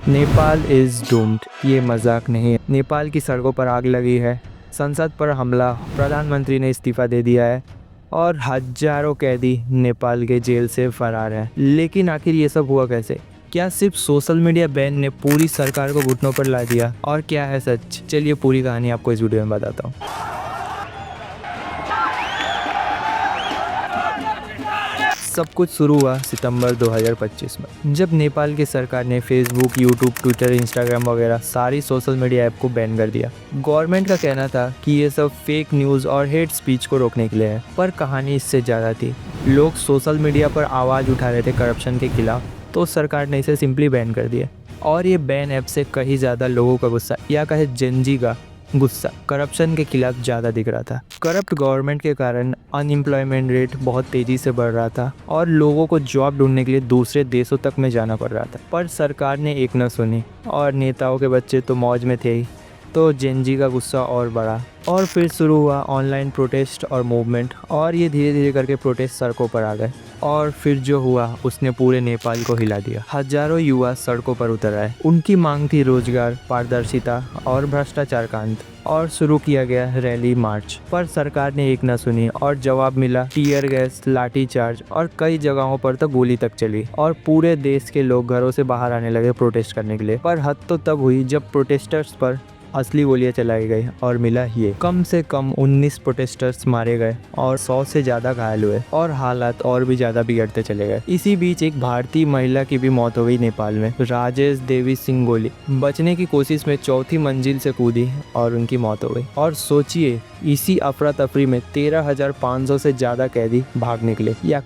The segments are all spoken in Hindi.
Nepal is doomed. ये मजाक नहीं है। नेपाल की सड़कों पर आग लगी है, संसद पर हमला, प्रधानमंत्री ने इस्तीफा दे दिया है और हजारों कैदी नेपाल के जेल से फरार हैं। लेकिन आखिर ये सब हुआ कैसे? क्या सिर्फ सोशल मीडिया बैन ने पूरी सरकार को घुटनों पर ला दिया? और क्या है सच? चलिए पूरी कहानी आपको इस वीडियो में बताता हूँ। सब कुछ शुरू हुआ सितंबर 2025 में, जब नेपाल की सरकार ने फेसबुक, यूट्यूब, ट्विटर, इंस्टाग्राम वगैरह सारी सोशल मीडिया ऐप को बैन कर दिया। गवर्नमेंट का कहना था कि ये सब फेक न्यूज़ और हेट स्पीच को रोकने के लिए है, पर कहानी इससे ज़्यादा थी। लोग सोशल मीडिया पर आवाज़ उठा रहे थे करप्शन के खिलाफ, तो सरकार ने इसे सिंपली बैन कर दिया। और ये बैन ऐप से कहीं ज़्यादा लोगों का गुस्सा, या कहे जेनजी का गुस्सा, करप्शन के खिलाफ ज़्यादा दिख रहा था। करप्ट गवर्नमेंट के कारण अनएम्प्लॉयमेंट रेट बहुत तेज़ी से बढ़ रहा था और लोगों को जॉब ढूंढने के लिए दूसरे देशों तक में जाना पड़ रहा था। पर सरकार ने एक न सुनी और नेताओं के बच्चे तो मौज में थे ही, तो जेनजी का गुस्सा और बढ़ा। और फिर शुरू हुआ ऑनलाइन प्रोटेस्ट और मूवमेंट, और ये धीरे धीरे करके प्रोटेस्ट सड़कों पर आ गए। और फिर जो हुआ उसने पूरे नेपाल को हिला दिया। हजारों युवा सड़कों पर उतर आए। उनकी मांग थी रोजगार, पारदर्शिता और भ्रष्टाचार का अंत। और शुरू किया गया रैली मार्च, पर सरकार ने एक न सुनी और जवाब मिला टीयर गैस, लाठी चार्ज और कई जगहों पर तो गोली तक चली। और पूरे देश के लोग घरों से बाहर आने लगे प्रोटेस्ट करने के लिए। पर हद तो तब हुई जब प्रोटेस्टर्स पर असली गोलियां चलाई गई और मिला ये, कम से कम 19 प्रोटेस्टर्स मारे गए और 100 से ज़्यादा घायल हुए और हालात और भी ज़्यादा बिगड़ते चले गए। इसी बीच एक भारतीय महिला की भी मौत हो गई नेपाल में। राजेश देवी सिंगोली बचने की कोशिश में चौथी मंजिल से कूदी और उनकी मौत हो गई। और सोचिए, इसी अफरा तफरी में 13,500 से ज़्यादा कैदी भाग निकले, या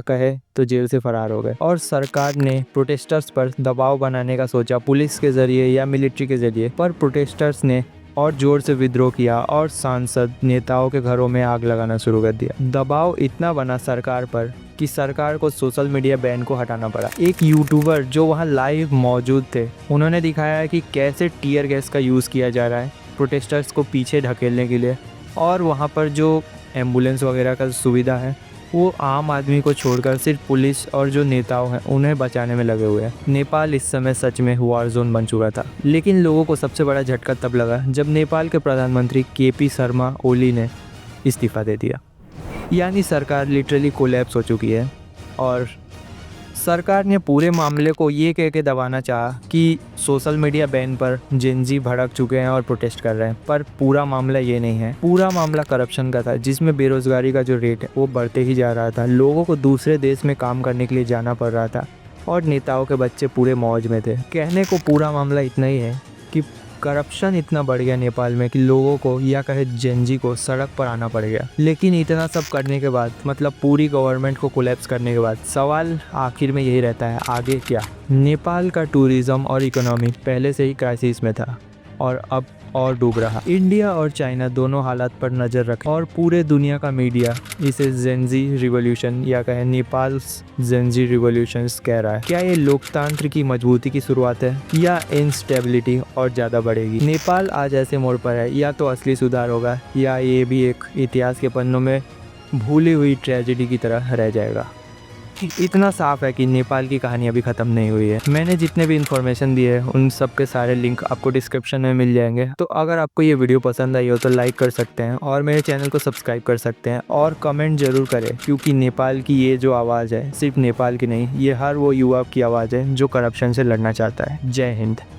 कहे तो जेल से फरार हो गए। और सरकार ने प्रोटेस्टर्स पर दबाव बनाने का सोचा, पुलिस के जरिए या मिलिट्री के जरिए, पर प्रोटेस्टर्स ने और जोर से विद्रोह किया और सांसद, नेताओं के घरों में आग लगाना शुरू कर दिया। दबाव इतना बना सरकार पर कि सरकार को सोशल मीडिया बैन को हटाना पड़ा। एक यूट्यूबर जो वहाँ लाइव मौजूद थे, उन्होंने दिखाया कि कैसे टीयर गैस का यूज़ किया जा रहा है प्रोटेस्टर्स को पीछे ढकेलने के लिए। और वहाँ पर जो एम्बुलेंस वगैरह का सुविधा है, वो आम आदमी को छोड़कर सिर्फ पुलिस और जो नेताओं हैं उन्हें बचाने में लगे हुए हैं। नेपाल इस समय सच में वॉर जोन बन चुका था। लेकिन लोगों को सबसे बड़ा झटका तब लगा जब नेपाल के प्रधानमंत्री केपी शर्मा ओली ने इस्तीफा दे दिया। यानी सरकार लिटरली कोलैप्स हो चुकी है। और सरकार ने पूरे मामले को ये कह के दबाना चाहा कि सोशल मीडिया बैन पर जेनजी भड़क चुके हैं और प्रोटेस्ट कर रहे हैं, पर पूरा मामला ये नहीं है। पूरा मामला करप्शन का था, जिसमें बेरोजगारी का जो रेट है वो बढ़ते ही जा रहा था। लोगों को दूसरे देश में काम करने के लिए जाना पड़ रहा था और नेताओं के बच्चे पूरे मौज में थे। कहने को पूरा मामला इतना ही है कि करप्शन इतना बढ़ गया नेपाल में कि लोगों को, या कहे जेनजी को, सड़क पर आना पड़ गया। लेकिन इतना सब करने के बाद, मतलब पूरी गवर्नमेंट को कोलैप्स करने के बाद, सवाल आखिर में यही रहता है, आगे क्या? नेपाल का टूरिज्म और इकोनॉमी पहले से ही क्राइसिस में था और अब और डूब रहा। इंडिया और चाइना दोनों हालात पर नज़र रखे और पूरे दुनिया का मीडिया इसे जेनजी रिवॉल्यूशन, या कहे नेपाल जेनजी रिवॉल्यूशन कह रहा है। क्या ये लोकतंत्र की मजबूती की शुरुआत है, या इंस्टेबिलिटी और ज़्यादा बढ़ेगी? नेपाल आज ऐसे मोड़ पर है, या तो असली सुधार होगा, या ये भी एक इतिहास के पन्नों में भूली हुई ट्रेजेडी की तरह रह जाएगा। इतना साफ है कि नेपाल की कहानी अभी ख़त्म नहीं हुई है। मैंने जितने भी इन्फॉर्मेशन दिए हैं उन सब के सारे लिंक आपको डिस्क्रिप्शन में मिल जाएंगे। तो अगर आपको ये वीडियो पसंद आई हो तो लाइक कर सकते हैं और मेरे चैनल को सब्सक्राइब कर सकते हैं और कमेंट ज़रूर करें, क्योंकि नेपाल की ये जो आवाज़ है सिर्फ नेपाल की नहीं, ये हर वो युवा की आवाज़ है जो करप्शन से लड़ना चाहता है। जय हिंद।